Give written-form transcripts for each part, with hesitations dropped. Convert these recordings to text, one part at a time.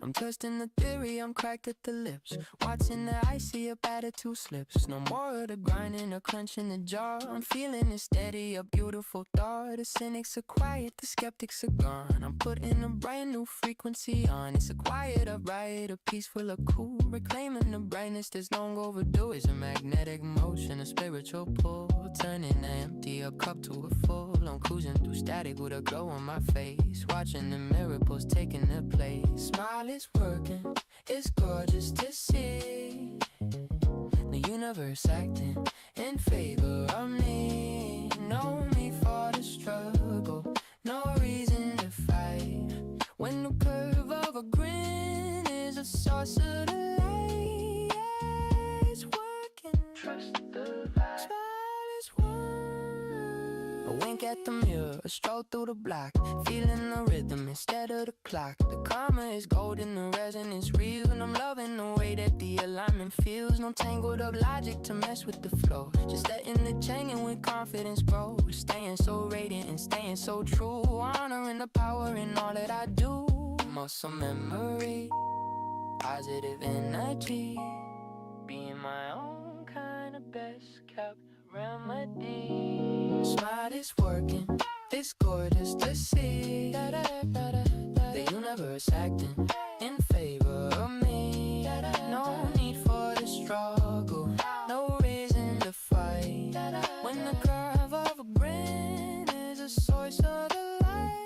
I'm testing the theory, I'm cracked at the lips. Watching the icy up attitude slips. No more of the grinding or clenching the jaw. I'm feeling it steady, a beautiful thought. The cynics are quiet, the skeptics are gone. I'm putting a brand new frequency on. It's a quiet upright, a peaceful, a cool. Reclaiming the brightness that's long overdue. It's a magnetic motion, a spiritual pull. Turning the empty a cup to a full. I'm cruising through static with a glow on my face. Watching the miracles taking their place. Smile is working, it's gorgeous to see. The universe acting in favor of me. No need for the struggle, no reason to fight. When the curve of a grin is a source of the light. Yeah, it's working, trust the vibe. Smile is one. A wink at the mirror, a stroll through the block. Feeling the rhythm instead of the clock. The karma is golden, the resonance real. And I'm loving the way that the alignment feels. No tangled up logic to mess with the flow. Just letting the chain and with confidence grow. Staying so radiant and staying so true. Honoring the power in all that I do. Muscle memory, positive energy. Being my own kind of best kept remedy. Smile is working, it's gorgeous to see. The universe acting in favor of me. No need for the struggle, no reason to fight. When the curve of a grin is a source of the light.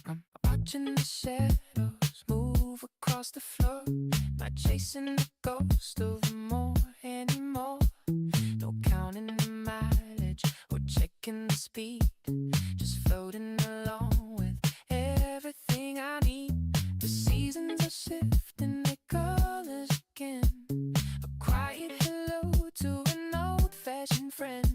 I'm watching the shadows move across the floor. Not chasing the ghost of the more anymore. No counting the mileage or checking the speed. Just floating along with everything I need. The seasons are shifting their colors again. A quiet hello to an old-fashioned friend.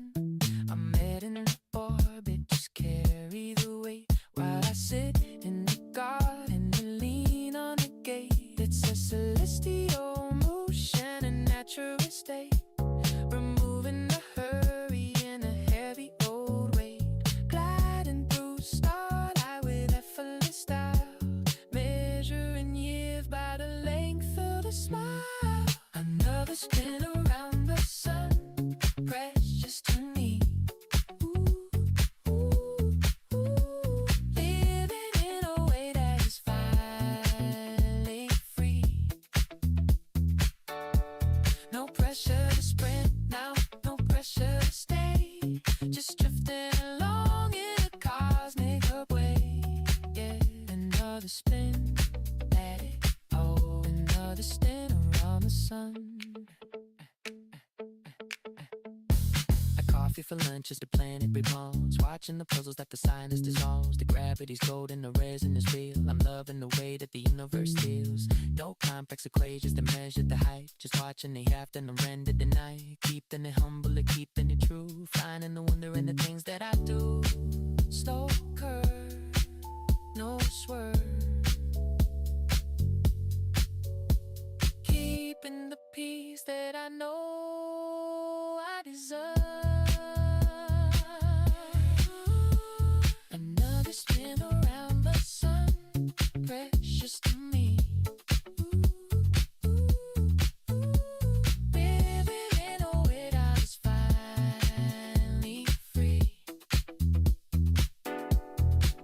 I'm heading in orbit, just carry the weight while I sit in the garden and lean on the gate. It's a celestial motion, a natural state, removing the hurry and a heavy old weight. Gliding through starlight with effortless style, measuring years by the length of the smile. Another spin around the sun, precious to me. Living in a way that is finally free. No pressure to sprint now, no pressure to stay. Just drifting along in a cosmic way. Yeah, another spin, let it go. Another spin around the sun. Coffee for lunch as the planet revolves. Watching the puzzles that the science dissolves. The gravity's golden, the resin is real. I'm loving the way that the universe feels. No complex equations to measure the height. Just watching the afternoon render the night. Keeping it humble, keeping it true. Finding the wonder in the things that I do. Slow curve, no swerve. Keeping the peace that I know I deserve. Another spin around the sun, precious to me. Living in a way that is finally free.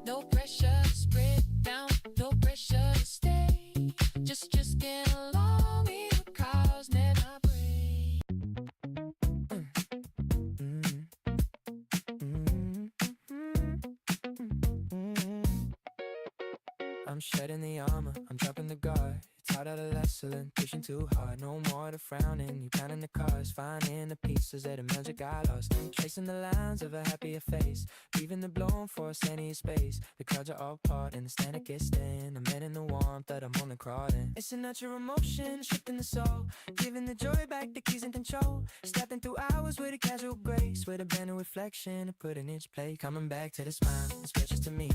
No pressure to spread down, no pressure to stay. Just get along with the cause never break. I'm shedding the armor, I'm dropping the guard. It's hard out of lesson, pushing too hard. No more to frowning, you counting the cars. Finding the pieces that a magic got lost. Tracing the lines of a happier face. Leaving the blown for a sandy space. The clouds are all part and the stand gets thin. I'm in the warmth that I'm only crawling. It's a natural emotion, shifting the soul. Giving the joy back, the keys in control. Stepping through hours with a casual grace. With a brand new reflection to put in each play. Coming back to the smile, it's precious to me.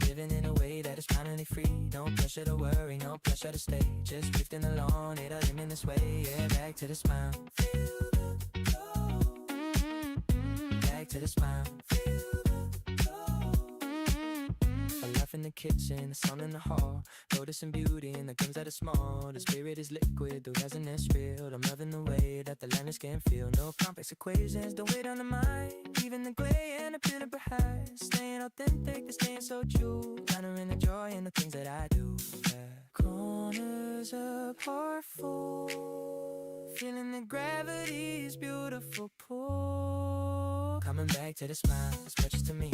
Living in a way that is finally free. No pressure to worry, no pressure to stay. Just drifting along, it'll hit me this way. Yeah, back to the smile. Feel the glow. to the smile. I laugh in the kitchen, the sun in the hall. Noticing beauty and that comes out of small. The spirit is liquid, the resonance real. I'm loving the way that the language can feel. No complex equations, don't wait on the mind. Even the gray and the pure perhaps. Staying authentic, and staying so true. Honoring the joy and the things that I do. Corners apart full. Feeling the gravity's beautiful pull. Coming back to the smile, it's precious to me.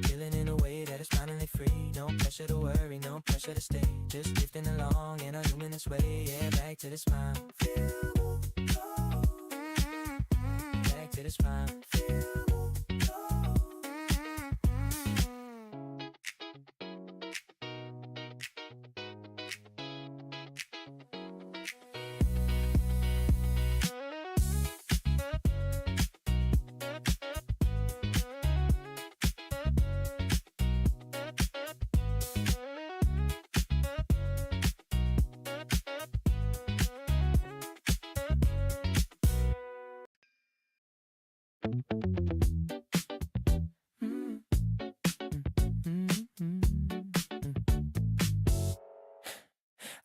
Feeling in a way that is finally free. No pressure to worry, no pressure to stay. Just drifting along in a luminous way. Yeah, back to the smile. Back to the smile.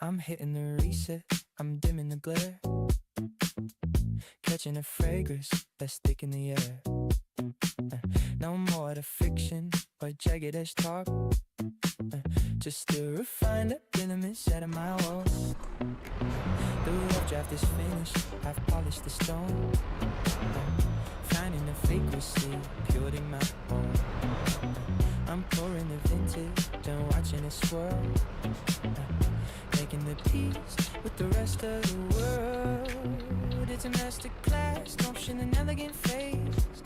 I'm hitting the reset, I'm dimming the glare. Catching a fragrance that's thick in the air. No more the fiction or jagged edge talk. Just to refine the elements out of my walls. The rough draft is finished, I've polished the stone. Finding the frequency, purity my own. I'm pouring the vintage and watching it swirl. Making the peace with the rest of the world. It's a masterclass, motion and elegant phase.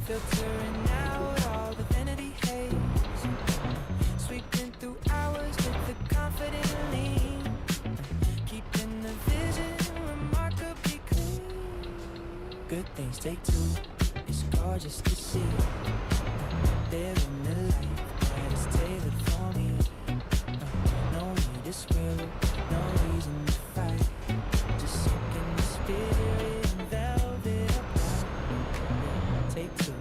Filtering out all the vanity haze. Sweeping through hours with the confident lean. Keeping the vision remarkably clean. Good things take two, it's gorgeous to see. Living the life that is tailored for me. No need to squirrel, no reason to fight. Just soaking the spirit and velvet up. Take two.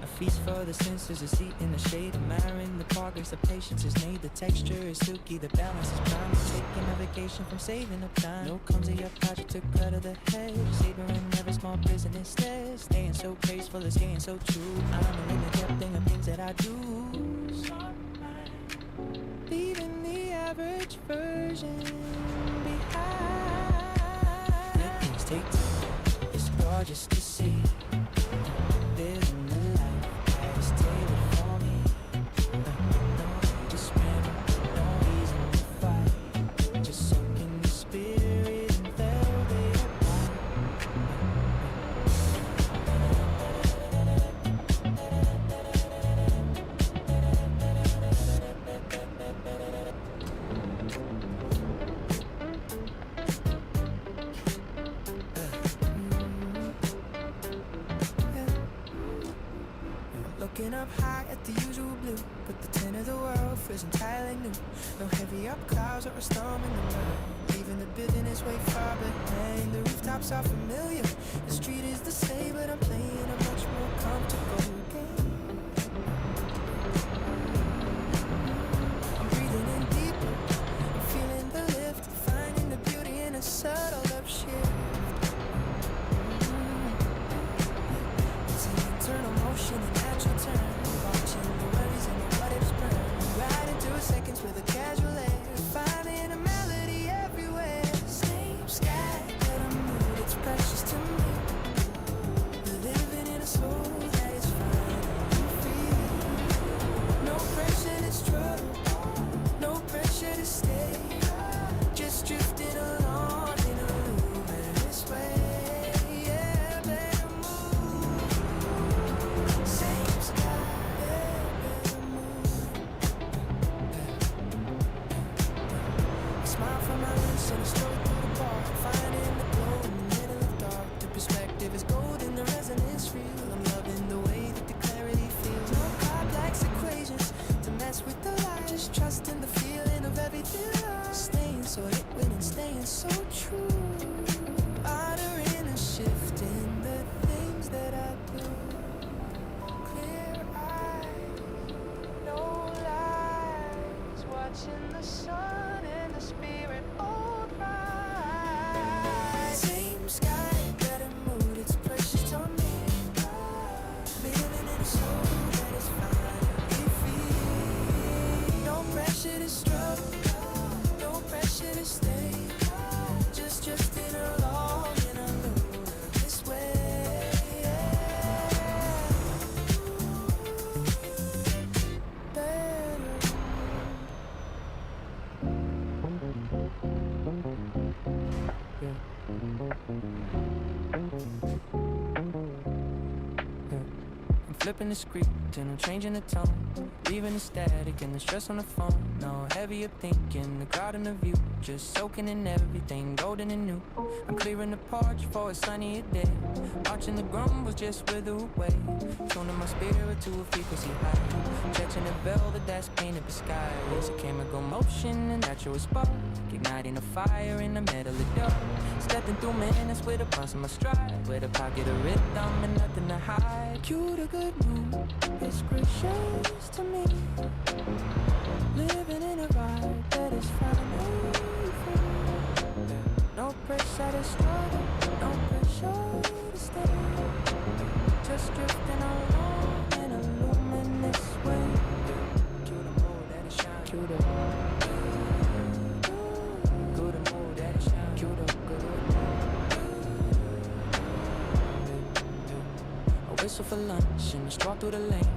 A feast for the senses, a seat in the shade, admiring the progress, the patience is made. The texture is silky, the balance is prime. Taking a vacation from saving up time. No comes of your project, took cut of the head. Savoring every small business instead. Staying so graceful, it's staying so true. Honoring the depth of things that I do. Leaving the average version behind. Good things take time, it's gorgeous to see. Living the life that is tailored for me. No need to scramble, no reason to fight. Just soaking the spirit and velvet apart. Looking up high at the usual blue, but the tint of the world feels entirely new. No heavy up clouds or a storm in the night. Leaving the building is way far behind. The rooftops are familiar, the street is the same, but I'm playing a much more comfortable game. I'm breathing in deeper, I'm feeling the lift, finding the beauty in a subtle upshift. It's an internal motion, a natural turn. Watching the worries and the what ifs burn. Right into seconds with a casual air. Finding a melody everywhere. Same sky, but a mood, it's precious to me. flipping the script and I'm changing the tone, leaving the static and the stress on the phone. No heavier thinking, the crowd and the view, just soaking in everything golden and new. I'm clearing the porch for a sunnier day, watching the grumbles just wither away, tuning my spirit to a frequency high, touching the velvet that's painted the sky. It's a chemical motion, a natural spark, igniting a fire in the middle of the dark. Stepping through minutes with a pulse in my stride, with a pocket of rhythm and nothing to hide. Cue the good mood, it's gracious to me, living in a vibe that is finally free. No pressure to struggle, no pressure to stay, just drifting along in a luminous way. Cue the mood that is shine, cue the good mood that is shine, cue the good. A whistle for lunch and a straw through the lane,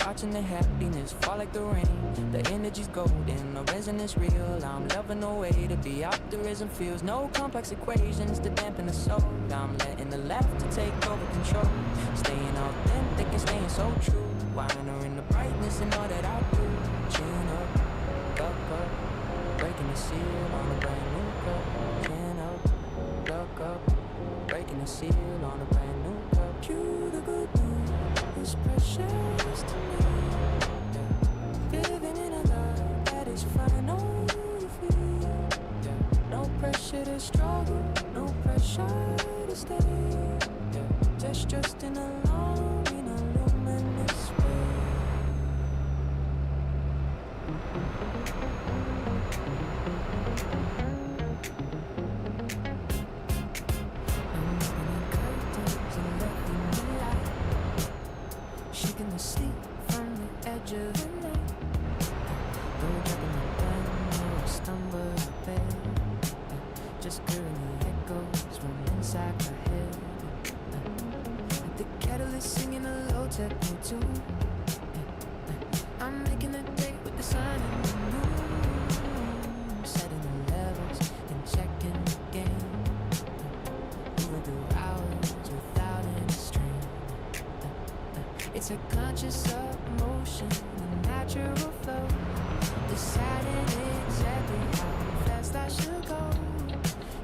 watching the happiness fall like the rain. The energy's golden, the resonance real. I'm loving the way to be optimism feels. No complex equations to dampen the soul. I'm letting the laughter take over control, staying authentic and staying so true. Honoring the brightness in all that I do. Chin up, breaking the seal on a brand new cup. Chin up, look up, breaking the seal on a brand new cup. Cue the good news, it's precious to me. Living in a life that is finally free. No pressure to struggle, no pressure to stay. Just drifting along in a luminous way. I'm opening curtains and letting the light, shaking the sleep from the edge of the night. Though dropping my pen or I stumble a bed, just hearing the echoes from inside my head. The kettle is singing a low techno tune. I'm making a date with the sun and the moon, setting the levels and checking the game. Moving through hours without any strain. It's a conscious emotion, a natural flow, deciding exactly how fast I should go.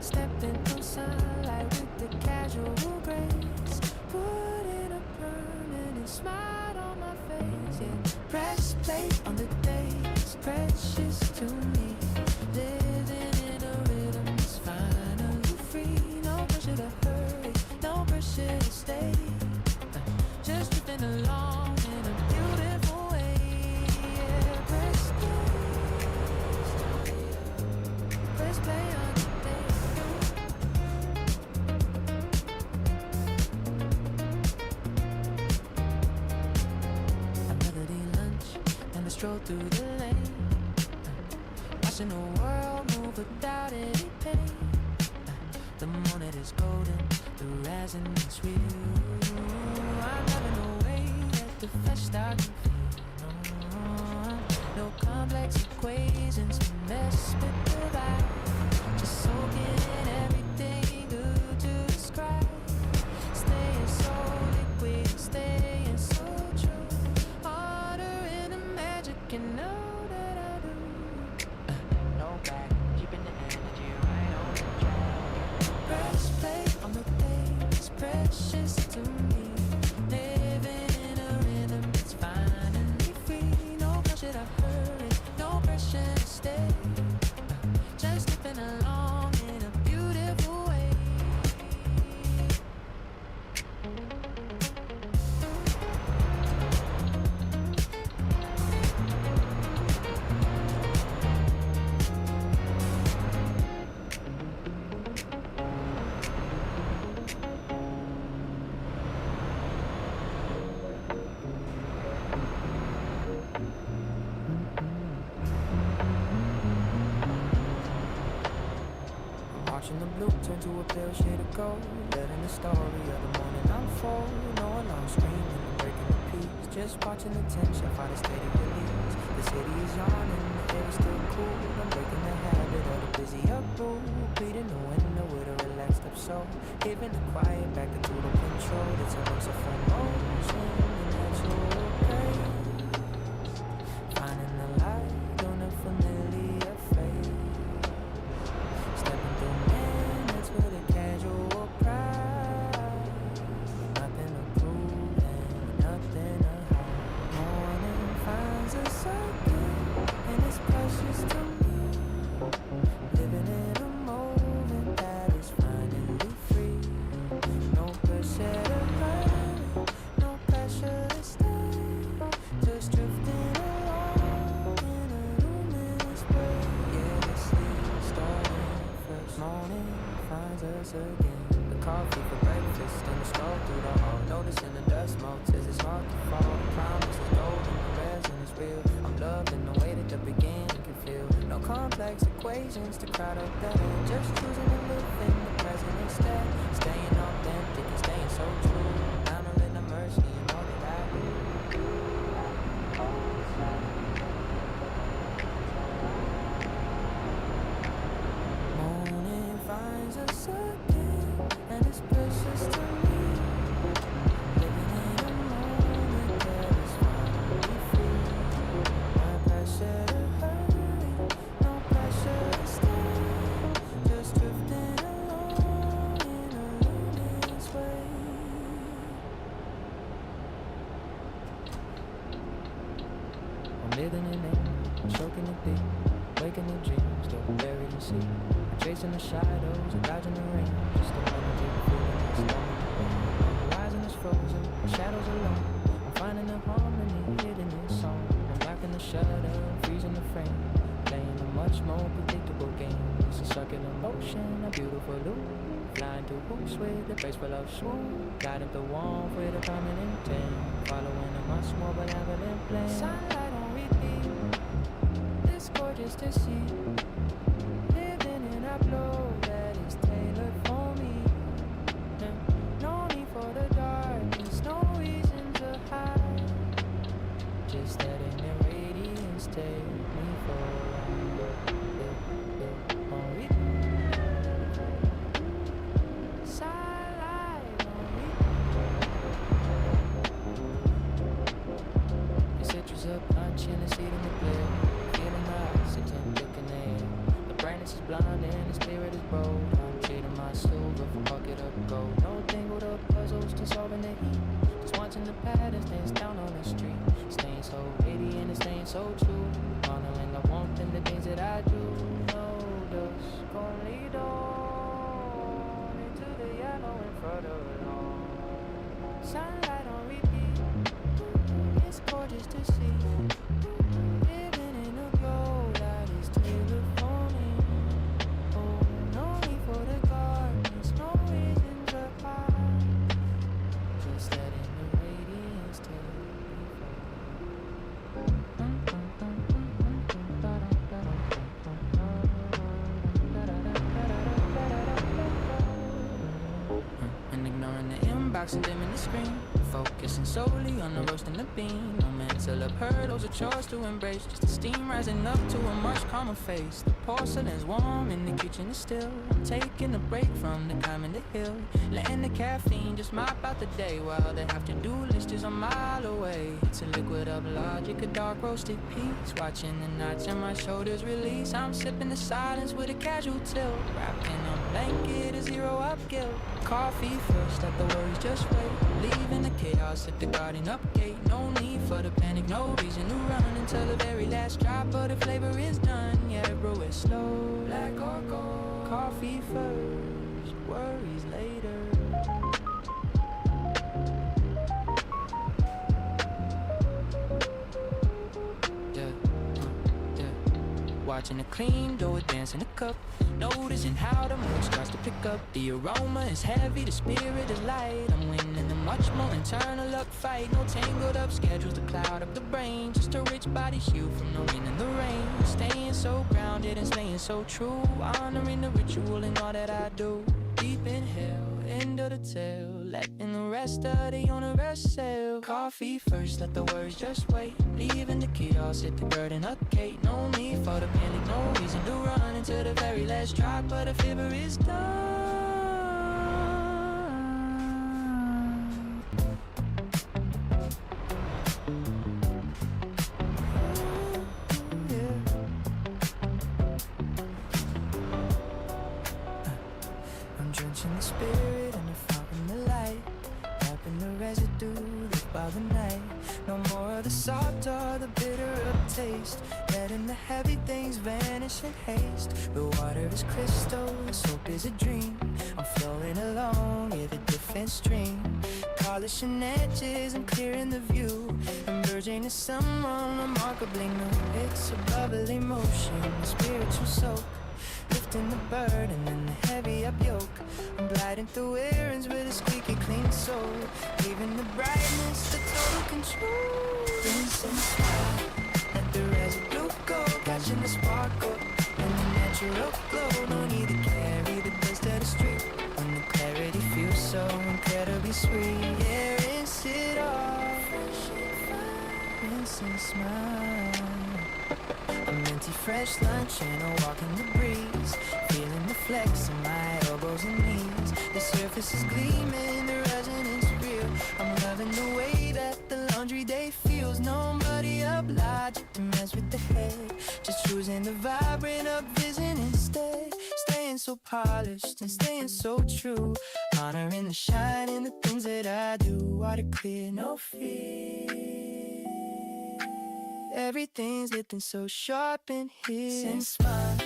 Stepping through sunlight with the casual grace, putting a permanent smile on my face. Yeah, press play on the day, it's precious to me. Living in a rhythm is finally free. No pressure to hurry, no pressure to stay, just drifting along in a beautiful way. Yeah, press play on the day. A melody lunch and a stroll through the lane, watching the world move without any pain. The morning is golden, the rising is real. I'm loving the way that the flesh starts to feel. No complex equations to mess with the vibe, just soaking in everything good to describe. Staying so liquid, staying so true. Harder in the magic, you know that I do. No back, keeping the energy right on the track. Press play on the day, it's precious to me. Living in a rhythm that's finally free. No pressure to hurry, no pressure to stay, just drifting along in a beautiful way. Watching the blue turn to a pale shade of gold, letting the story of the morning unfold. No alarm screaming, breaking the peace, just watching the tension find a steady release. The city is on and the air is still cool. I'm breaking the habit of the busy uproar, beating the window with a relaxed up soul, giving the quiet back the total control. It's a mix of emotion and natural noticing the dust motes as it's hard to fall. The promise is golden, the resin is real. I'm loving the way that the beginning can feel. No complex equations to crowd up that end. Just choosing to live in the present instead. Staying authentic and staying so true. Honoring the mercy and all that I do. Morning finds us again, and it's precious to me. Living in a moment that is finally free. No pressure to hurry, no pressure to stay. Just drifting along in a luminous way. I'm living in it, choking the beat, waking the dreams, still buried in sea. Chasing the shadows, dodging the rain, just a moment to feeling like stone. The horizon is frozen, the shadows alone. I'm finding the harmony hidden in song. I'm blocking the shutter, freezing the frame, playing a much more predictable game. It's a circular motion, a beautiful loop, flying through hoops with a graceful of swoop, guiding the warmth with a permanent tint, following a much more benevolent plan. Sunlight on repeat, it's gorgeous to see. Flow that is tailored for me. No need for the darkness, no reason to hide. Just letting the radiance take me for a ride. Sunlight on repeat. The citrus up, punching the seed in the blade. Feeling high, sitting, looking ahead. Brightness is blind and the spirit is bold. I'm trading my silver for bucket of gold. No tangled up puzzles to solving the heat. Just watching the patterns dance down on the street. Staying so pretty and it's staying so true. Honoring the warmth and the things that I do. No dust gonna lead on into the yellow and further along. Sunlight on repeat. It's gorgeous to see. Living in a glow that is tailored for me. For the gardens, no reason to hide. Just letting the radiance take me and ignoring the inbox and dimming the screen, focusing solely on the roast and the bean. No mental of hurdles or chores to embrace, just the steam rising up to a much calmer face. The porcelain's warm and the kitchen is still. I'm taking a break from the climbing the hill, letting the caffeine just mop out the day while the have-to-do list is a mile away. It's a liquid of logic, a dark roasted peace, watching the knots on my shoulders release. I'm sipping the silence with a casual tilt, wrapped in a blanket, a zero up guilt. Coffee first, let the worries just wait. Leaving the chaos at the garden upgate. No need for the panic, no reason to run until the very last drop of the flavor is done. Yeah, brew it slow, black or gold. Coffee first, worries later. Watching the clean dough dance in the cup, noticing how the mood starts to pick up. The aroma is heavy, the spirit is light. I'm winning a much more internal up fight. No tangled up schedules to cloud up the brain. Just a rich body hue from the wind and the rain. Staying so grounded and staying so true, honoring the ritual in all that I do. Deep inhale, end of the tale, letting the rest of the universe sail. Coffee first, let the words just wait. Leaving the chaos at the garden upgate. No need for the panic, no reason to run until the very last drop, but the fever is done. I'm drenching the spirit and the fire in the light, wrapping the residue lit by the night. No more of the salt or the bitter of taste, letting the heavy things vanish in haste. The water is crystal, the soap is a dream. I'm flowing along with a different stream, polishing edges and clearing the view, emerging as someone remarkably new. It's a bubbly motion, a spiritual soak, lifting the burden and the heavy up yoke. I'm gliding through errands with a squeaky clean soul, leaving loving the brightness, the total control. Rinse and smile, let the residue go, catching the sparkle and the natural glow. No need to carry the dust of the street when the clarity feels so incredibly sweet. Yeah, rinse it off, rinse and smile. A minty fresh lunch and a walk in the breeze, feeling the flex in my elbows and knees. The surface is gleaming, the resonance real. I'm loving the way that the laundry day feels. Nobody obliged to mess with the head, just choosing the vibrant up vision instead. Staying so polished and staying so true, honoring the shine in the things that I do. Water clear, no fear. Everything's looking so sharp in here. And smile,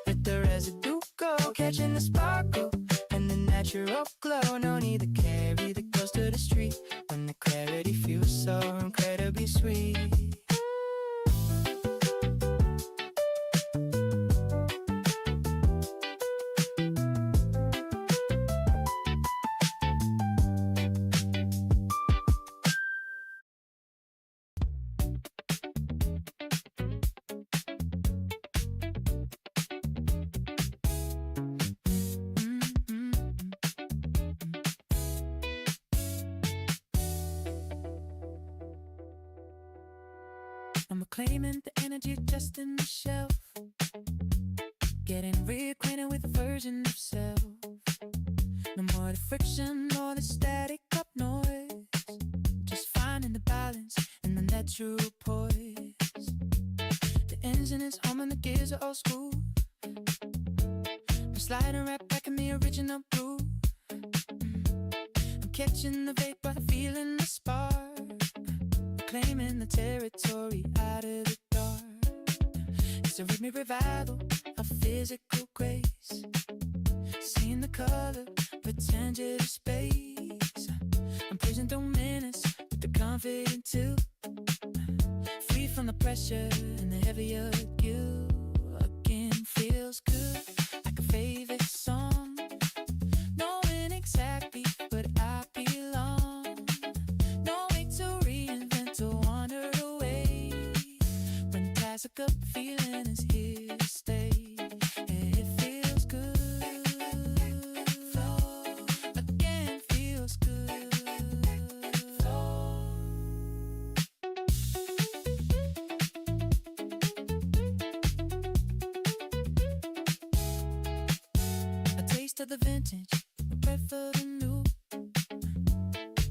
let the residue go, catching the sparkle and the natural glow. No need to carry the ghost to the street when the clarity feels so incredibly sweet. I'm reclaiming the energy just in the shelf, getting reacquainted with a version of self. No more the friction or the static up noise, just finding the balance and the natural poise. The engine is humming, the gears are all screwed. I'm sliding right back in the original groove. I'm catching the vapor, feeling the spark, claiming the territory out of the dark. It's a rhythmic revival of physical grace, seeing the color of a tangible space. I'm praising through minutes with the confident too, free from the pressure and the heavier guilt. Again feels good, like a favorite song, knowing exactly what I belong. No need to reinvent or wander away when classic up feeling is here to stay. And it feels good, again feels good. A taste of the vintage, a breath of the new,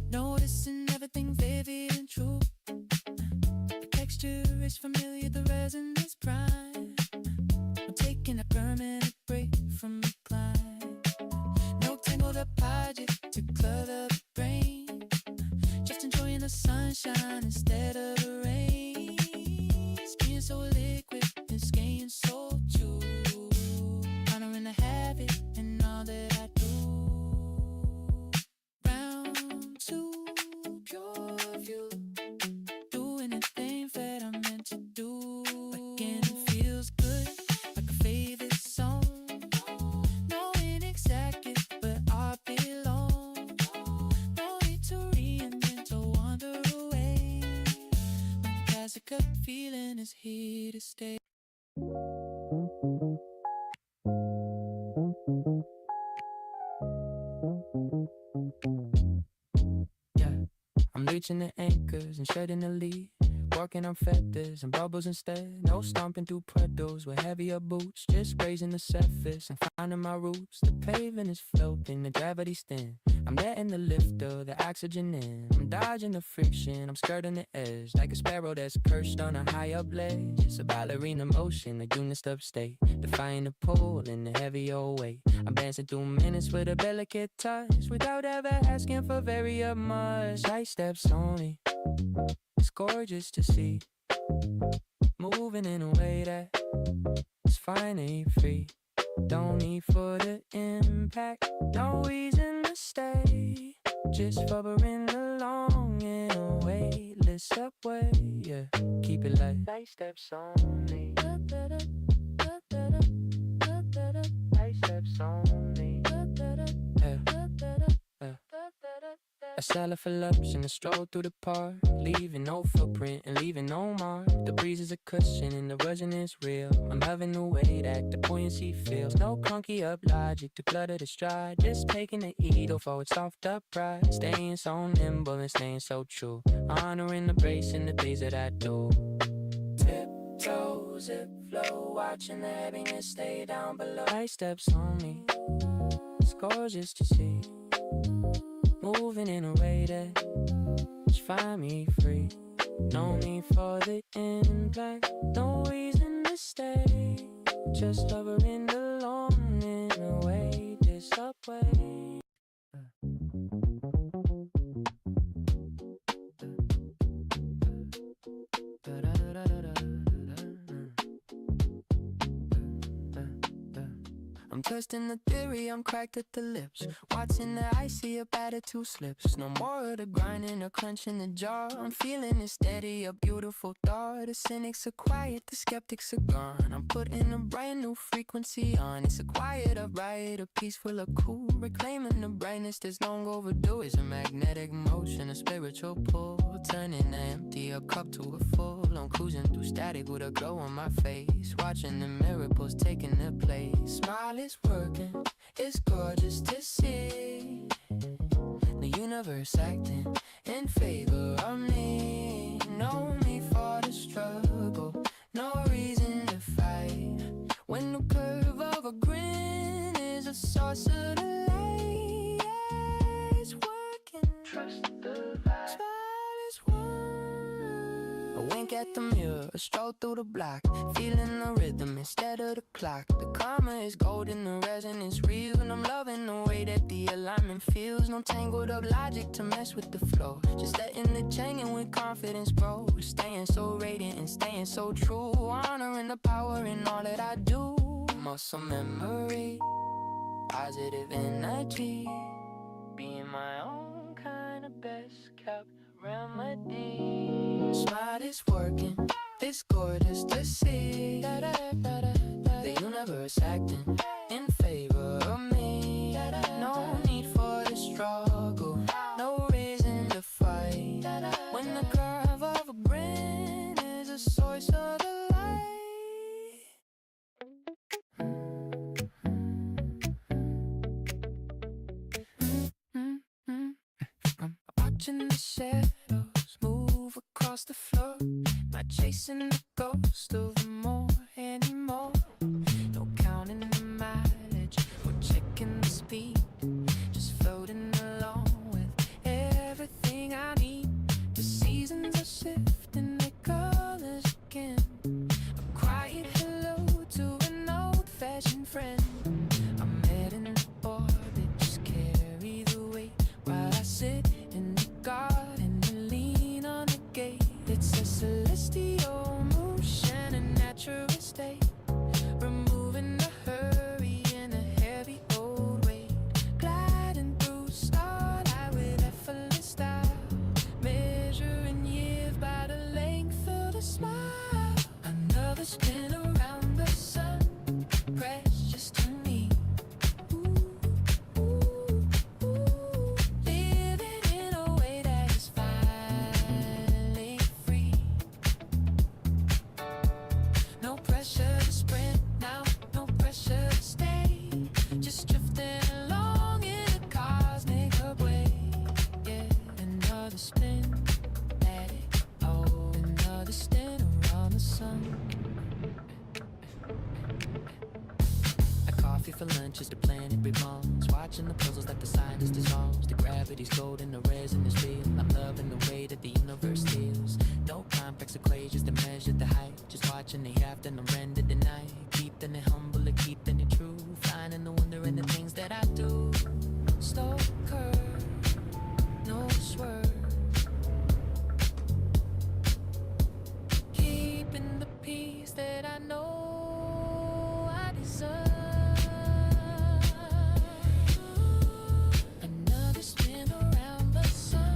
noticing everything vivid and true. The texture is familiar, the resin is prime. I'm taking a permanent break from the climb. No tangled up project to clutter the brain, just enjoying the sunshine instead of the rain. Skin so liquid and skin so true, honoring the habit and all that I do. Round two, pure view, doing the things that I'm meant to do. Again, it feels good, like a favorite song, knowing exactly where I belong. No need to reinvent or wander away when classic gut feeling is here to stay. Yeah, I'm reaching the anchors and shedding the lead, walking on feathers and bubbles instead. No stomping through puddles with heavier boots, just grazing the surface and finding my roots. The pavement is floating, the gravity's thin. I'm letting the lift of the oxygen in. I'm dodging the friction, I'm skirting the edge, like a sparrow that's perched on a high up ledge. It's a ballerina motion, a unit up state, defying the pull and the heavy old weight. I'm dancing through minutes with a delicate touch, without ever asking for very much. Side steps only, it's gorgeous to see, moving in a way that is fine and free. Don't need for the impact, no reason to stay, just hovering along in a weightless subway. Yeah, keep it like side steps only, side steps only. Yeah. I sell it for lunch and a stroll through the park, leaving no footprint and leaving no mark. The breeze is a cushion and the rushing is real. I'm loving the way that the buoyancy feels. No clunky up logic to clutter the stride. Just taking the ego for its soft upright. Staying so nimble and staying so true. Honoring the grace in the things that I do. Tiptoe, zip flow, watching the heaviness stay down below. Light steps on me, it's gorgeous to see. Moving in a way that just find me free. No need for the in black, no reason to stay. Just hovering alone in a way, this subway. I'm testing the theory, I'm cracked at the lips. Watching the icy up attitude slips. No more of the grinding or clenching the jaw. I'm feeling it steady, a beautiful thought. The cynics are quiet, the skeptics are gone. I'm putting a brand new frequency on. It's a quiet upright, a peaceful, a cool. Reclaiming the brightness that's long overdue. It's a magnetic motion, a spiritual pull. Turning the empty a cup to a full. I'm cruising through static with a glow on my face. Watching the miracles taking their place. Smile is working, it's gorgeous to see. The universe acting in favor of me. No need for the struggle, no reason to fight. When the curve of a grin is a source of the light. Yeah, it's working, trust the light. Smile is one. A wink at the mirror, a stroll through the block. Feeling the rhythm instead of the clock. The karma is golden, the resonance real. And I'm loving the way that the alignment feels. No tangled up logic to mess with the flow. Just letting the chain in with confidence, bro. Staying so radiant and staying so true. Honoring the power in all that I do. Muscle memory, positive energy. Being my own kind of best kept remedy. Smile is working, it's gorgeous to see. The universe acting in favor of me. No need for the struggle, no reason to fight. When the curve of a grin is a source of the light. I'm watching the shadows move across the floor. Not chasing the ghost of the more anymore. No counting the mileage or checking the speed. Just floating along with everything I need. The seasons are shifting their colors again. A quiet hello to an old-fashioned friend. I'm heading to orbit, just carry the weight while I sit in the garden and lean on the gate. It's a celestial motion, a natural state. Removing the hurry and a heavy old weight. Gliding through starlight with effortless style. Measuring years by the length of the smile. Another spin around the sun, precious to me. Living in a way that is finally free. No pressure to sprint now, no pressure to stay. Just drifting along in a cosmic way. Yeah, another spin, let it go. Another spin around the sun. A coffee for lunch is the planet revolves. Watching the puzzles that the science dissolves. The gravity's gold and the resonance real. I'm loving the way that the universe feels. No complex equations to measure the height. Just watching the afternoon render the night. Keeping it humble and keeping it true. Finding the wonder in the things that I do. Slow curve, no swerve. Keeping the peace that I know I deserve. Another spin around the sun.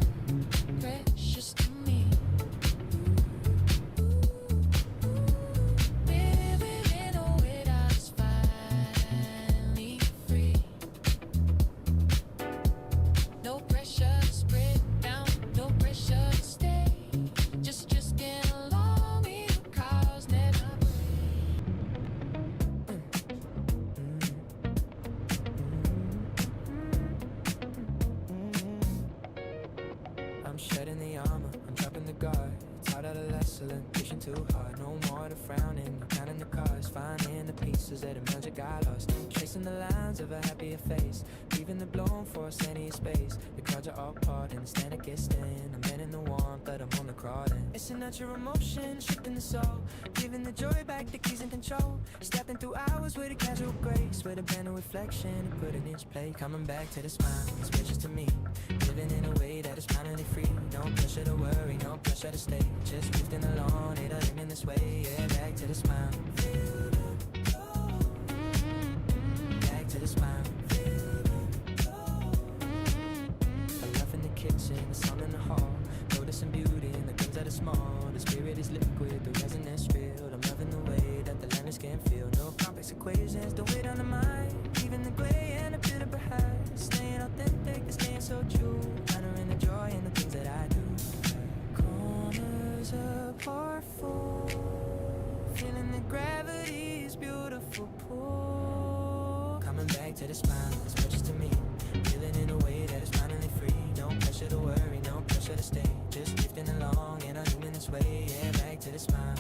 I'm shedding the armor, I'm dropping the guard. Taught out a lesson, pushing too hard. No more to frowning, counting the cars, finding the pieces that the magic got lost. Tracing the lines of a happier face, leaving the bloom for a sandy space. The cards are all part and the stand against stand. I'm in the warmth, but I'm on the crawl. It's a natural emotion, stripping the soul, giving the joy back, the keys in control. Stepping through hours with a casual grace, with a brand new reflection and put it in its place. Coming back to the smile, it's precious to me. Living in a way that is finally free. No pressure to worry, no pressure to stay. Just drifting along, it ain't in this way. Yeah, back to the smile. Back to the smile. A love in the kitchen, a song in the hall. Noticing beauty in the things that are small. The spirit is liquid, the resonance real. I'm loving the way that the language can feel. No complex equations, don't wait on the mind. Even the gray and a bit of perhaps. Staying authentic, staying so true. Honoring the joy and the things that I do. Corners apart full. Feeling the gravity's beautiful pull. Coming back to the smile, it's precious to me. Feeling in a way that is finally free. No pressure to worry, no pressure to stay. Just drifting along in a luminous way. Yeah, back to the smile.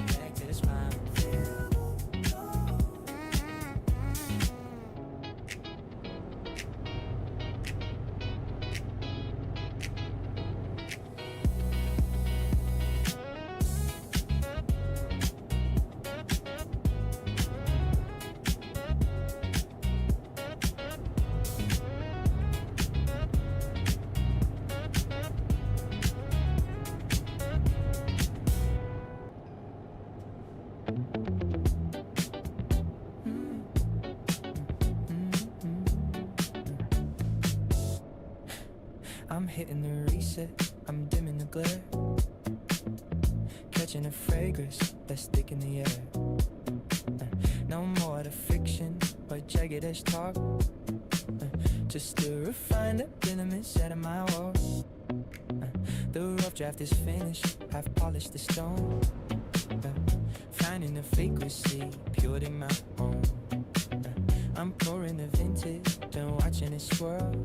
Back to the smile. I'm hitting the reset, I'm dimming the glare. Catching a fragrance that's thick in the air. No more the friction or jagged edge talk. Just to refine the lineaments out of my walls. The rough draft is finished, I've polished the stone. Finding the frequency, purely my own. I'm pouring the vintage, been watching it swirl.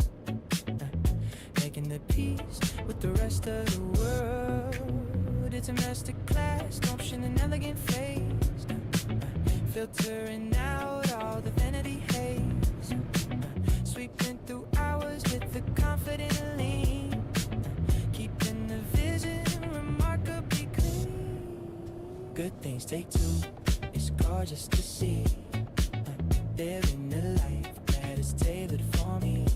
Making the peace with the rest of the world. It's a masterclass, gumption and elegant face. Filtering out all the vanity haze. Sweeping through hours with the confident lean. Keeping the vision remarkably clean. Good things take two, it's gorgeous to see. Living a life that is tailored for me.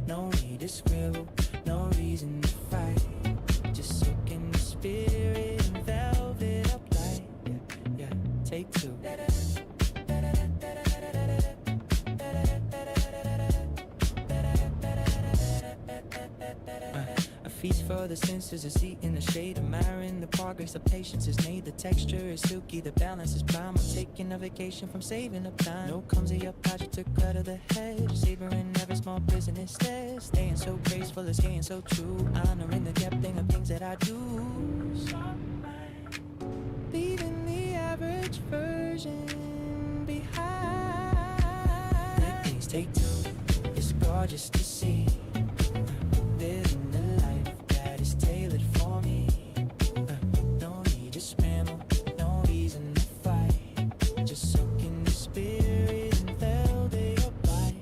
No need to scribble, no reason to fight. Just soaking the spirit and velvet up light. Yeah, take two. A feast for the senses, a seat in the shade, admiring the progress of patience is made. The texture is silky, the balance is prime. I'm taking a vacation from saving up time. No comes of your project took cut of the hedge, savoring every small business instead. Staying so graceful, it's staying so true. Honoring the captain of things that I do. Leaving the average version behind. Good things take two, it's gorgeous to see. Living a life that is tailored for me. No need to scramble, no reason to fight. Just soaking the spirit and velvet up light.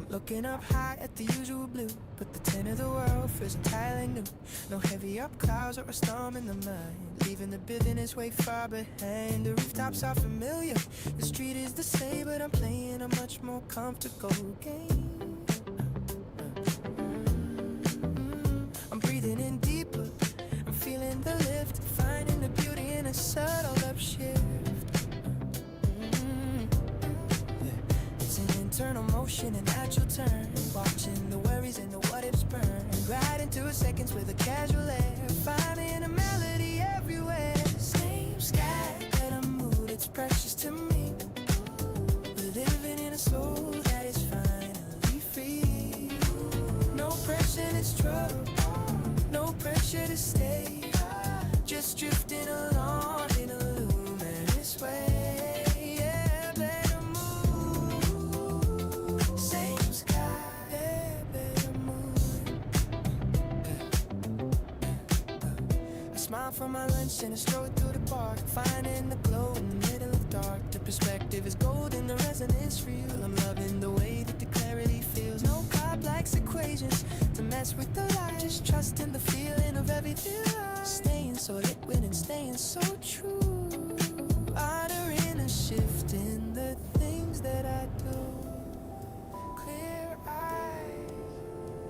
Looking up high at the usual blue, but the tint of the world feels entirely new. No heavy up clouds or a storm in the mind, leaving the business way far behind. The rooftops are familiar, the street is the same, but I'm playing a much more comfortable game. I'm breathing in deeper, I'm feeling the lift, finding the beauty in a subtle upshift. Internal motion and natural turn, watching the worries and the what ifs burn, right into seconds with a casual air, finding a melody everywhere. Same sky, better mood, it's precious to me. out for my lunch and I stroll through the park, finding the glow in the middle of dark. The perspective is golden, the resonance real. I'm loving the way that the clarity feels. No complex equations to mess with the light. Just trusting the feeling of everything. Staying so liquid and staying so true. Ordering a shift in the things that I do. Clear eyes,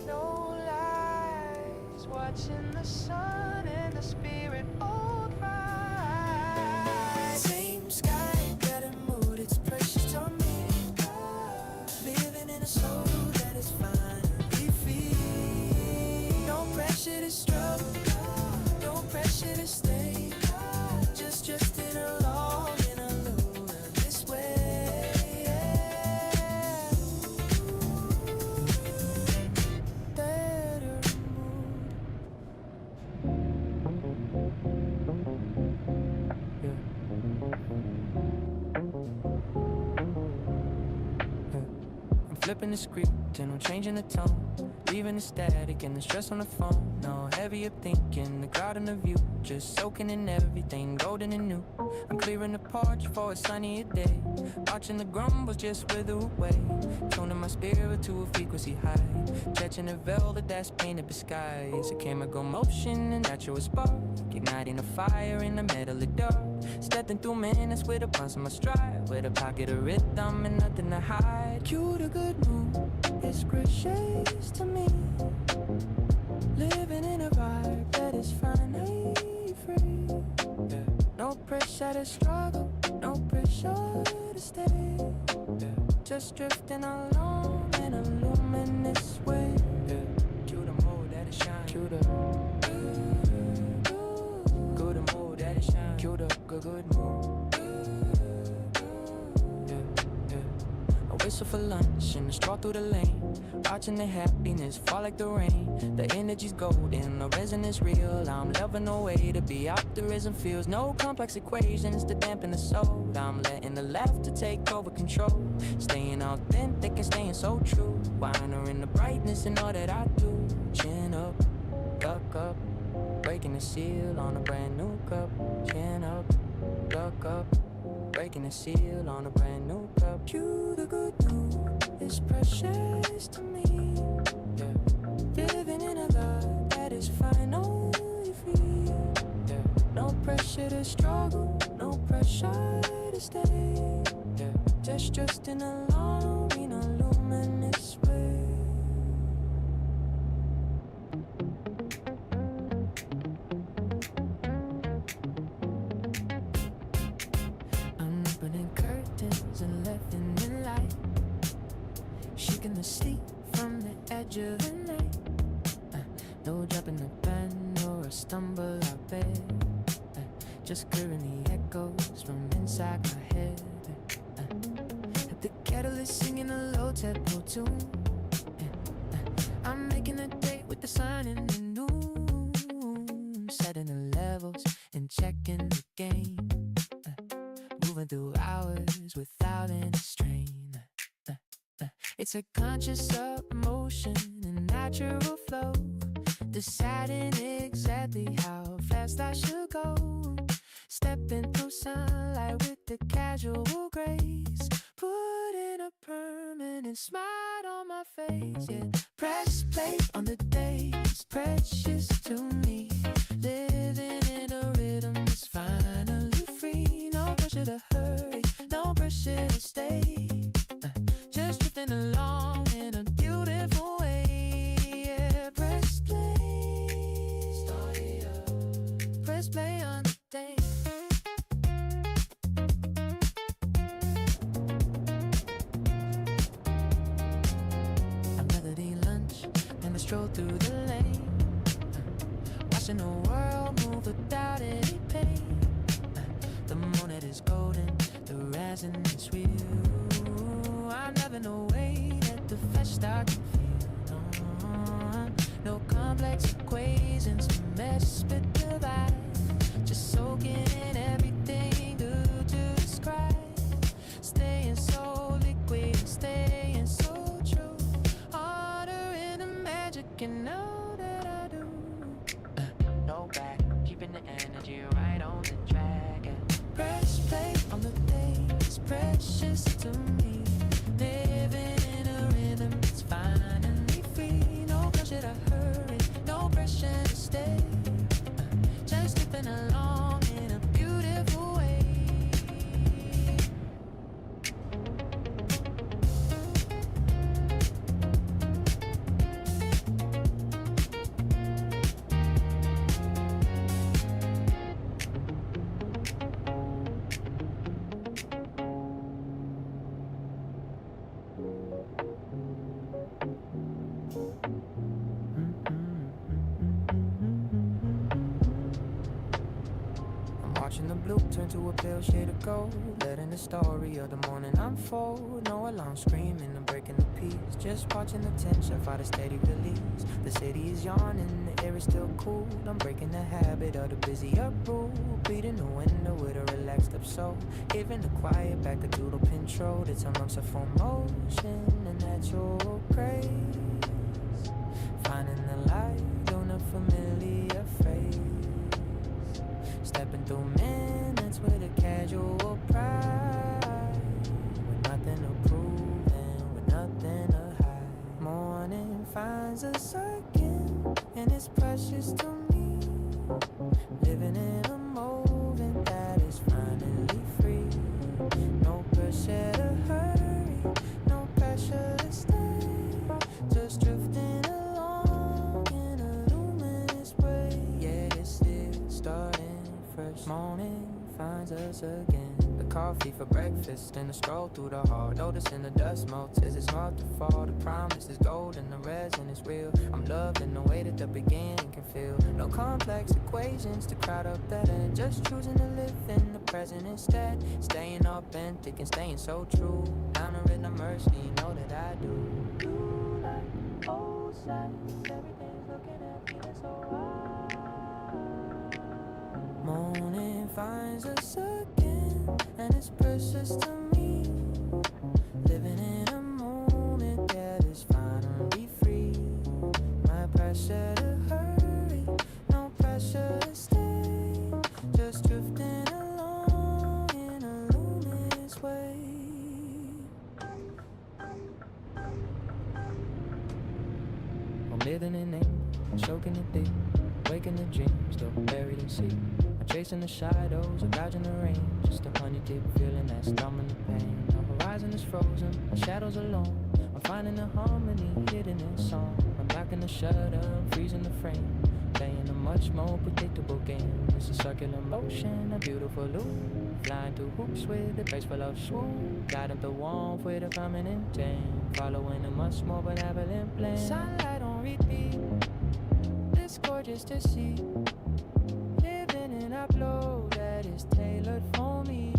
no lies. Watching the sun and the spirit all rise. Same sky, better mood, it's precious to me. Living in a soul that is finally free. No pressure to struggle, no pressure to stay. Just drifting along in a loop this way. Better I'm flipping the script and I'm changing the tone, leaving the static and the stress on the phone. No heavier thinking, the crowd and the view, just soaking in everything golden and new. I'm clearing the porch for a sunnier day, watching the grumbles just wither away, tuning my spirit to a frequency high, touching the velvet that's painted by skies. A chemical motion, a natural spark, igniting a fire in the middle of dark. Stepping through minutes with a bounce in my stride, with a pocket of rhythm and nothing to hide. Cue the good mood, it's gracious to me. Living in a vibe that is finally free. No pressure to struggle, no pressure to stay. Just drifting along in a luminous way. Cue the mode that is shine. Cue the good mood that is shine. Cue the good mood. I whistle for lunch and I stroll through the lane, watching the happiness fall like the rain. The energy's golden, the resonance real. I'm loving the way to be optimism feels. No complex equations to dampen the soul. I'm letting the laughter take over control, staying authentic and staying so true. Honoring the brightness in all that I do. Chin up, duck up, breaking the seal on a brand new cup. Chin up, duck up, breaking the seal on a brand new cup. Cue the good news, it's precious to me. Living in a life that is finally free. No pressure to struggle, no pressure to stay. Just drifting along in a luminous way. I'm opening curtains and letting in light, shaking the sleep from the edge of the night. No dropping the pen or a stumble out bed, just clearing the echoes from inside my head. The kettle is singing a low tempo tune. I'm making a date with the sun in the noon, setting the levels and checking the game, moving through hours without any strain. It's a conscious motion and natural flow, deciding exactly how fast I should go. Stepping through sunlight with the casual grace, putting a permanent smile on my face. Yeah, press play on the day, it's precious to me. Living in a rhythm that's finally free. No pressure to hurry, no pressure to stay. Just drifting along in a beautiful way. Yeah, press play, press play on the day. I'm eating lunch and I stroll through the lane, watching the world move without any pain. The moonlight is golden, the resonance real. I'm loving the way that the flesh starts to feel. No complex equations to mess with the vibe, just soaking in everything good to describe. Staying so liquid, staying so true. Ordering the magic and know that I do. No back, keeping the energy Watching the blue turn to a pale shade of gold, letting the story of the morning unfold. No alarm screaming, I'm breaking the peace. Just watching the tension fight a steady release. The city is yawning, the air is still cool. I'm breaking the habit of the busy uproar. Beating the window with a relaxed up soul. Giving the quiet back a doodle control. It's amongst a full motion, a natural grace. Finding the light on a familiar face. Stepping through minutes with a casual pride. With nothing to prove and with nothing to hide. Morning finds us again, and it's precious to me. Living in a moment that is finally free. No pressure to hurry, no pressure to stay. Just drifting along in a luminous way. Yeah, it's still starting. First morning finds us again. The coffee for breakfast and a stroll through the hall. Noticing the dust motes as it starts to fall. The promise is golden, the resin is real. I'm loving the way that the beginning can feel. No complex equations to crowd up that end. Just choosing to live in the present instead. Staying authentic and staying so true. Honoring the mercy, you know that I do. Blue light, old sights, everything's looking at me so wild. Morning finds us again, and it's precious to me. Living in a moment that is finally free. My pressure to hurry, no pressure to stay. Just drifting along in a luminous way. I'm living in anger, choking it deep. Waking the dreams, still buried in sea. I'm chasing the shadows, I'm dodging the rain. Just a honey dip feeling that's numbing the pain. The horizon is frozen, the shadows alone. I'm finding the harmony hidden in song. I'm blocking the shutter, I'm freezing the frame. Playing a much more predictable game. It's a circular motion, a beautiful loop. Flying through hoops with a graceful of swoop. Guiding the warmth with a prominent tan. Following a much more benevolent plan. Sunlight on repeat. It's gorgeous to see. Living in a glow that is tailored for me.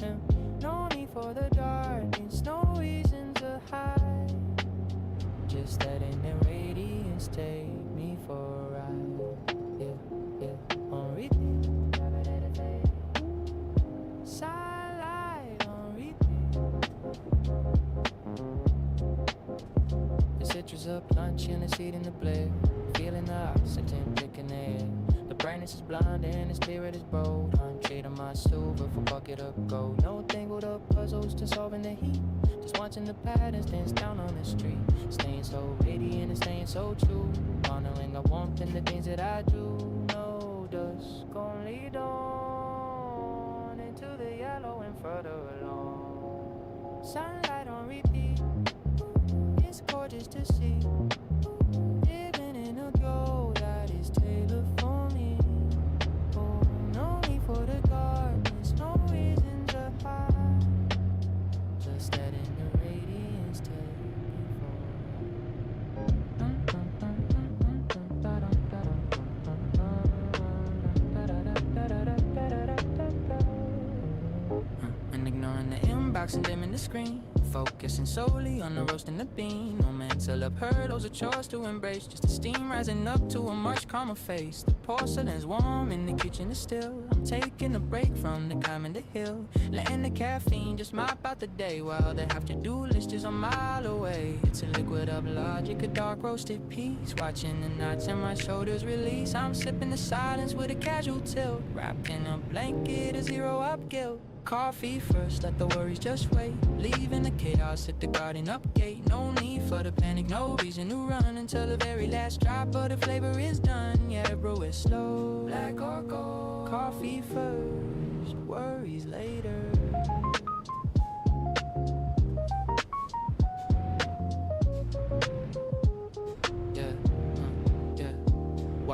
And no need for the darkness, no reason to hide. Just letting the radiance take me for a ride. Yeah, yeah, on repeat. Sunlight on repeat. The citrus up, lunch and a seat in the blade. Feeling the oxygen picking the air. The brightness is blind and the spirit is bold. I'm trading my silver for bucket of gold. No tangled up puzzles to solving the heat. Just watching the patterns dance down on the street. Staying so radiant and staying so true. Honoring the warmth in the things that I do. No dusk, only dawn. Into the yellow and further along. Sunlight on repeat. It's gorgeous to see. A glow that is tailored for me. Oh, no need for the darkness, no reason to hide. Just letting the radiance take me forward. And ignoring the inbox and dimming the screen. Focusing solely on the roast and the bean. No mental up hurdles or chores to embrace. Just the steam rising up to a much calmer face. The porcelain's warm and the kitchen is still. I'm taking a break from the climbing the hill. Letting the caffeine just mop out the day. While the have-to-do list is a mile away. It's a liquid of logic, a dark roasted peace. Watching the knots in my shoulders release. I'm sipping the silence with a casual tilt. Wrapped in a blanket of zero up guilt. Coffee first, let the worries just wait. Leaving the chaos at the garden up gate. No need for the panic, no reason to run until the very last drop of the flavor is done. Yeah, brew it slow, black or gold. Coffee first, worries later.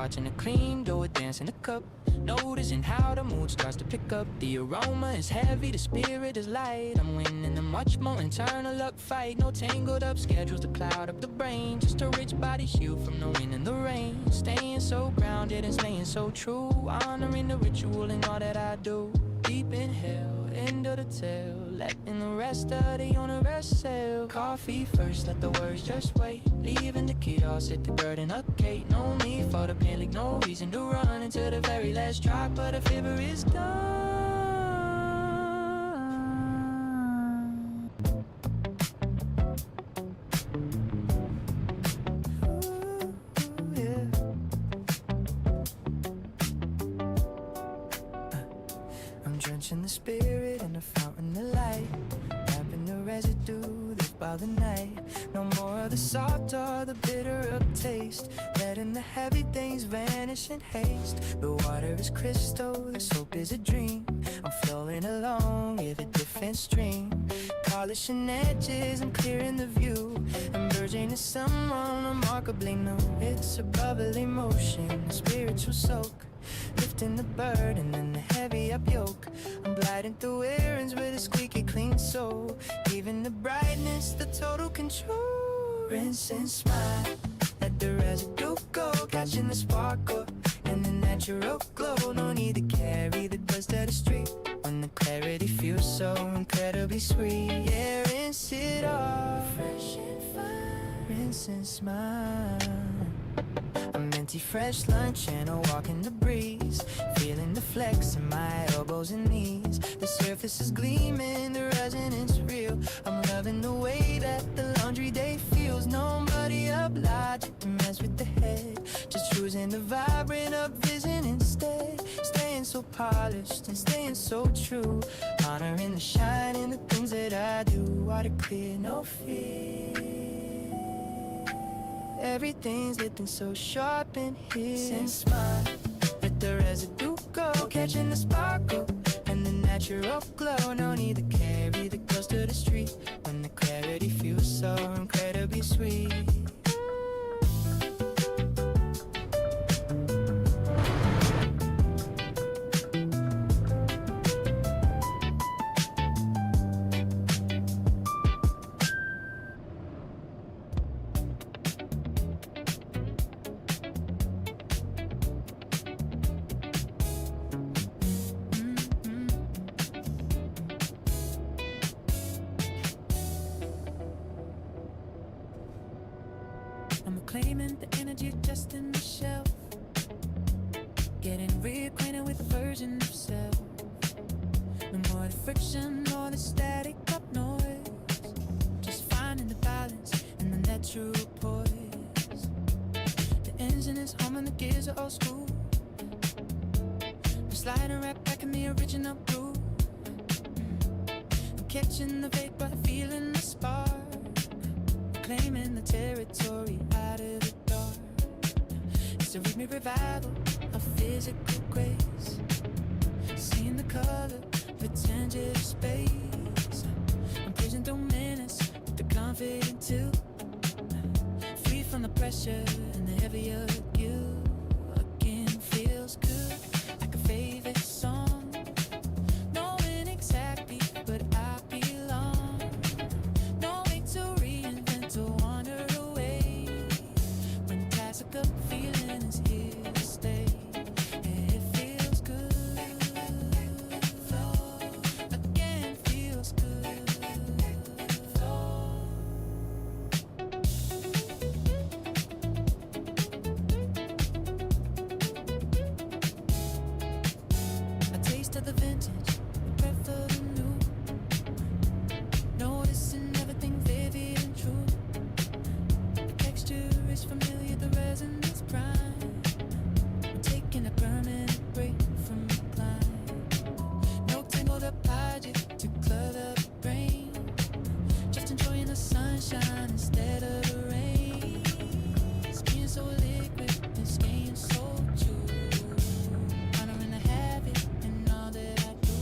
watching the clean dough dance in the cup. Noticing how the mood starts to pick up. The aroma is heavy, the spirit is light. I'm winning a much more internal luck fight. No tangled up schedules to cloud up the brain. Just a rich body healed from the wind and the rain. Staying so grounded and staying so true. Honoring the ritual in all that I do. Deep inhale, end of the tale. Letting the rest of the universe sail. Coffee first, let the words just wait. Leaving the key, I'll sit the burden up, Kate. No need for the panic, no reason to run until the very last drop, but the fever is done. Ooh, yeah. I'm drenching the spirit in the fountain of light. Wrapping the residue left by the night. No more of the salt or the bitter of taste. Letting the heavy things vanish in haste. The water is crystal, the soap is a dream. I'm flowing along with a different stream. Polishing edges and clearing the view. I'm verging to someone remarkably new. It's a bubbly motion, a spiritual soak. Lifting the burden and the heavy up yoke. I'm gliding through errands with a squeaky clean soul. Giving the brightness the total control. Rinse and smile, let the residue go. Catching the sparkle and the natural glow. No need to carry the dust of the street when the clarity feels so incredibly sweet. Yeah, rinse it off, fresh and fine. Rinse and smile. A minty fresh lunch and a walk in the breeze. Feeling the flex in my elbows and knees. The surface is gleaming, the resonance real. I'm loving the way that the laundry day feels. Nobody obliged to mess with the head. Just choosing the vibrant up vision instead. Staying so polished and staying so true. Honoring the shine in the things that I do. Water clear, no fear. Everything's looking so sharp in here. And smile, let the residue go. Catching the sparkle and the natural glow. No need to carry the ghost to the street when the clarity feels so incredibly sweet. I'm reclaiming the energy just in the shelf. Getting reacquainted with the version of self. No more the friction or the static up noise. Just finding the balance and the natural poise. The engine is humming, the gears are all school. I'm sliding right back in the original groove. I'm catching the vapor, feeling the spark. Claiming the territory out of the dark. It's a rhythmic revival of physical grace. Seeing the color of a tangible space. I'm pushing through menace with the confident too. Free from the pressure and the heavier guilt. Again feels good, like a favorite song. Knowing exactly what I belong. No need to reinvent to wander away. When classic up feeling is here to stay. It feels good. Again feels good. A taste of the vintage, a breath of the new. Noticing everything vivid and true. The texture is familiar, the resin is prime. I'm taking a permanent break from the climb. No tangled up logic to clutter the brain. Just enjoying the sunshine instead of the rain. Skin so liquid and skin so true. Honoring the habit and all that I do.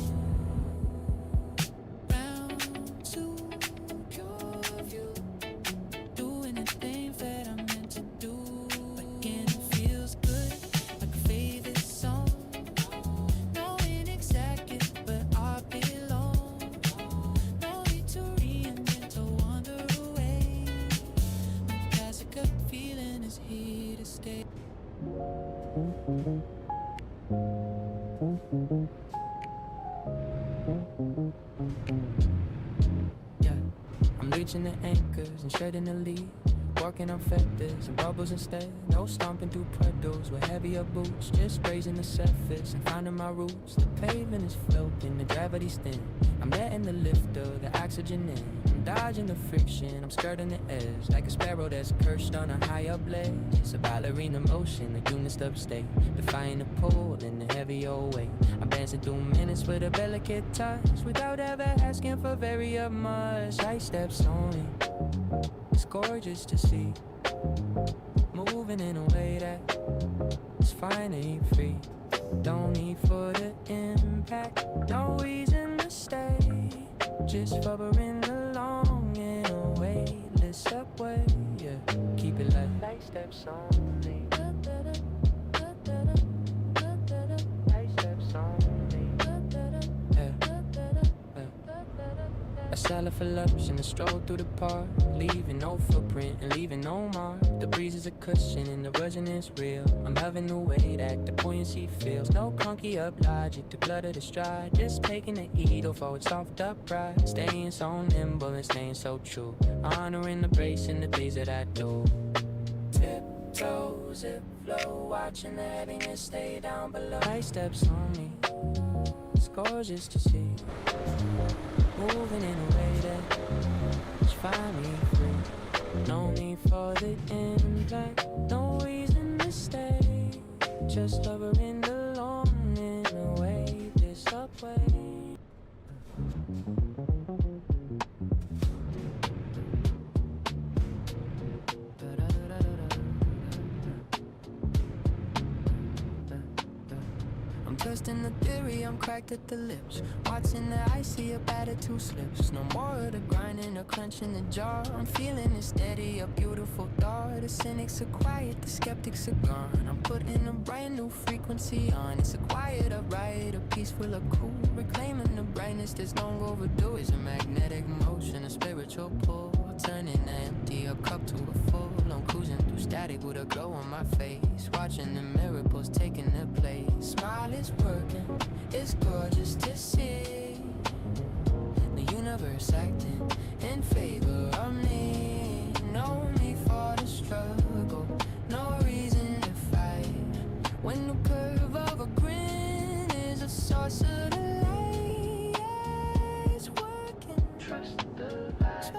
Yeah, I'm reaching the anchors and shedding the lead. Working on feathers and bubbles instead. No stomping through puddles with heavier boots. Just grazing the surface and finding my roots. The pavement is floating, the gravity's thin. I'm letting the lifter, the oxygen in. I'm dodging the friction, I'm skirting the edge. Like a sparrow that's perched on a higher ledge. It's a ballerina motion, a unit of state. Defying the pull in the heavy old weight. I'm dancing through minutes with a delicate touch. Without ever asking for very much. High steps only. It's gorgeous to see. Moving in a way that is fine to eat free. Don't need for the impact. No reason to stay. Just hovering along in a weightless subway. Yeah, keep it like light steps only. Light steps only. Yeah. I sell a voluption and stroll through the park, leaving no footprint and leaving no mark. The breeze is a cushion and the rushing is real. I'm loving the way that the buoyancy feels. No clunky up logic, the blood of the stride. Just taking the needle for its soft upright. Staying so nimble and staying so true. Honoring the brace and the things that I do. Tiptoes, zip flow, watching the heaviness stay down below. High steps on me, it's gorgeous to see. Moving in a way that just find me free. No need for the impact, no reason to stay. Just hovering along in a way this subway. I'm trusting the theory, I'm cracked at the lips. Watching the icy up attitude slips. No more of the grinding or clenching the jaw. I'm feeling it steady, a beautiful thought. The cynics are quiet, the skeptics are gone. I'm putting a brand new frequency on. It's a quiet upright, a peaceful, a cool. Reclaiming the brightness that's long overdue. It's a magnetic motion, a spiritual pull. Turning the empty a cup to a full. I'm cruising through static with a glow on my face. Watching the miracles taking their place. Smile is working, it's gorgeous to see. The universe acting in favor of me. No need for the struggle, no reason to fight. When the curve of a grin is a source of the light. It's working, trust the light.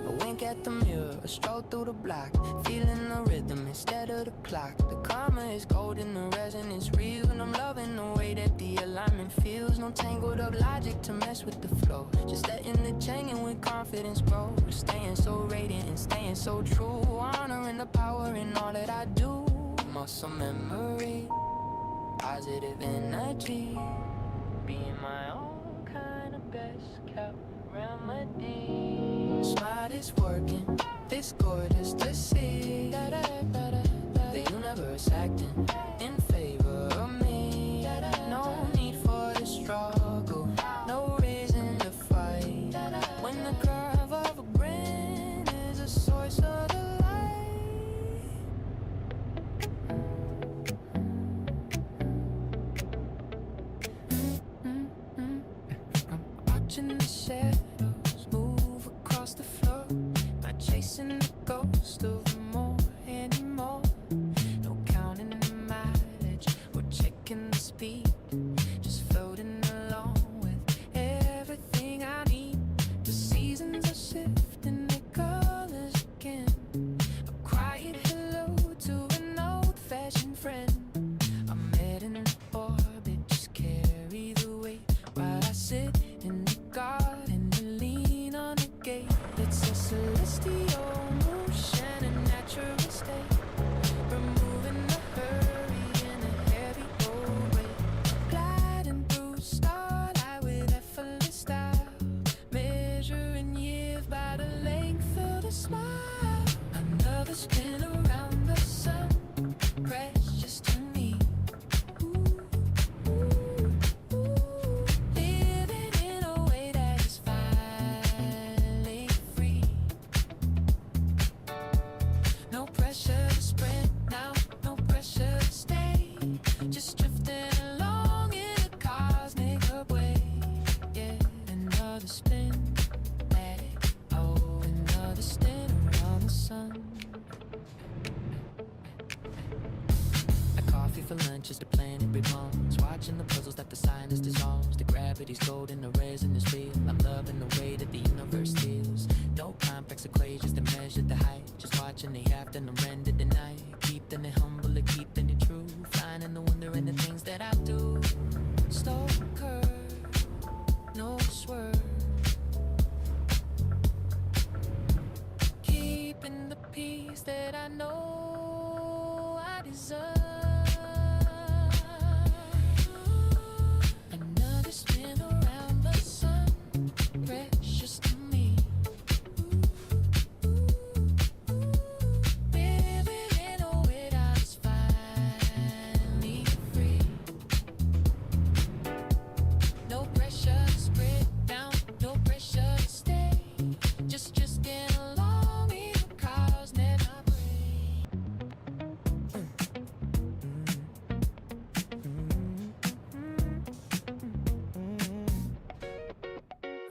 A wink at the mirror, a stroll through the block. Feeling the rhythm instead of the clock. The karma is golden, the resonance real. And I'm loving the way that the alignment feels. No tangled up logic to mess with the flow. Just letting it change and with confidence grow. Staying so radiant and staying so true. Honoring the power in all that I do. Muscle memory, positive energy. Being my own kind of best kept remedy. Smart is working, it's gorgeous to see. The universe acting in favor of me. No need for the struggle, no reason to fight. When the curve of a grin is a source of the light. I'm watching the shadows move across the floor. Not chasing the ghost of more anymore. No counting the mileage or checking the speed. Just floating along with everything I need. The seasons are shifting their colors again. A quiet hello to an old-fashioned friend. I'm heading in orbit, just carry the weight while I sit in the garden and lean on the gate. It's a celestial motion and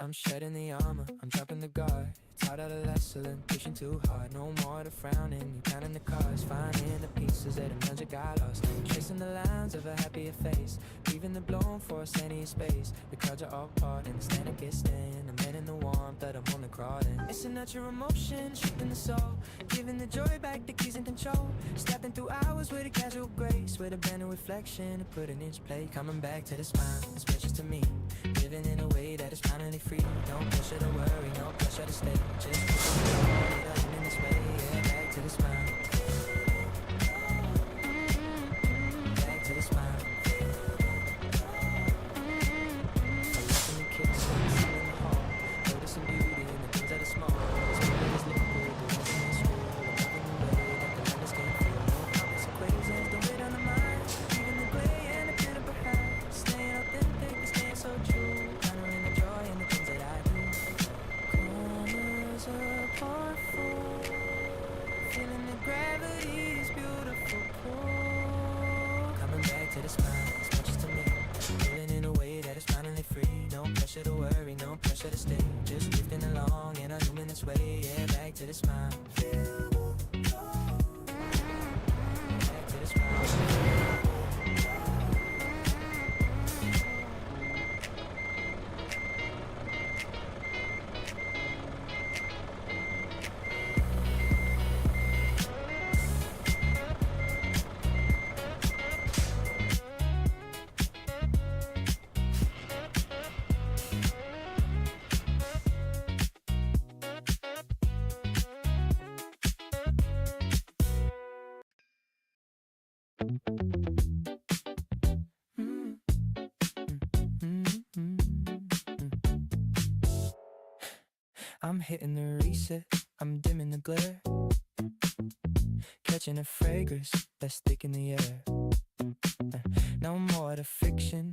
I'm shedding the armor, I'm dropping the guard. Taught out a lesson, pushing too hard. No more to frowning, you counting the cards. Finding the pieces that a magic got lost. Tracing the lines of a happier face. Leaving the blown for us any space. The cards are all part and the stand against stand. I'm in the warmth that I'm only crawling. It's a natural emotion, shaping the soul. Giving the joy back, the keys in control. Stepping through hours with a casual grace. With a banner reflection to put an inch play. Coming back to the smile, it's precious to me. Living in a way that is finally free. No pressure to worry, no pressure to stay. Just it in this way, yeah, back to the smile. Back to the smile. I listen to kids sing in the hall. Noticing beauty in the things that are small. This world is liquid, the lesson is real. I'm loving the way that the numbers can feel. No complex equations, don't wait on the mind. Leaving the gray and the bitter behind. Staying authentic and staying so true. Honoring the joy and the things that I do. Corners apart full. Feeling the gravity's beautiful pull. Coming back to the smile, it's precious to me. Living in a way that is finally free. No pressure to worry, no pressure to stay. Just drifting along in a luminous way. Yeah, back to the smile. Back to the smile. I'm hitting the reset, I'm dimming the glare. Catching a fragrance that's thick in the air. No more the fiction,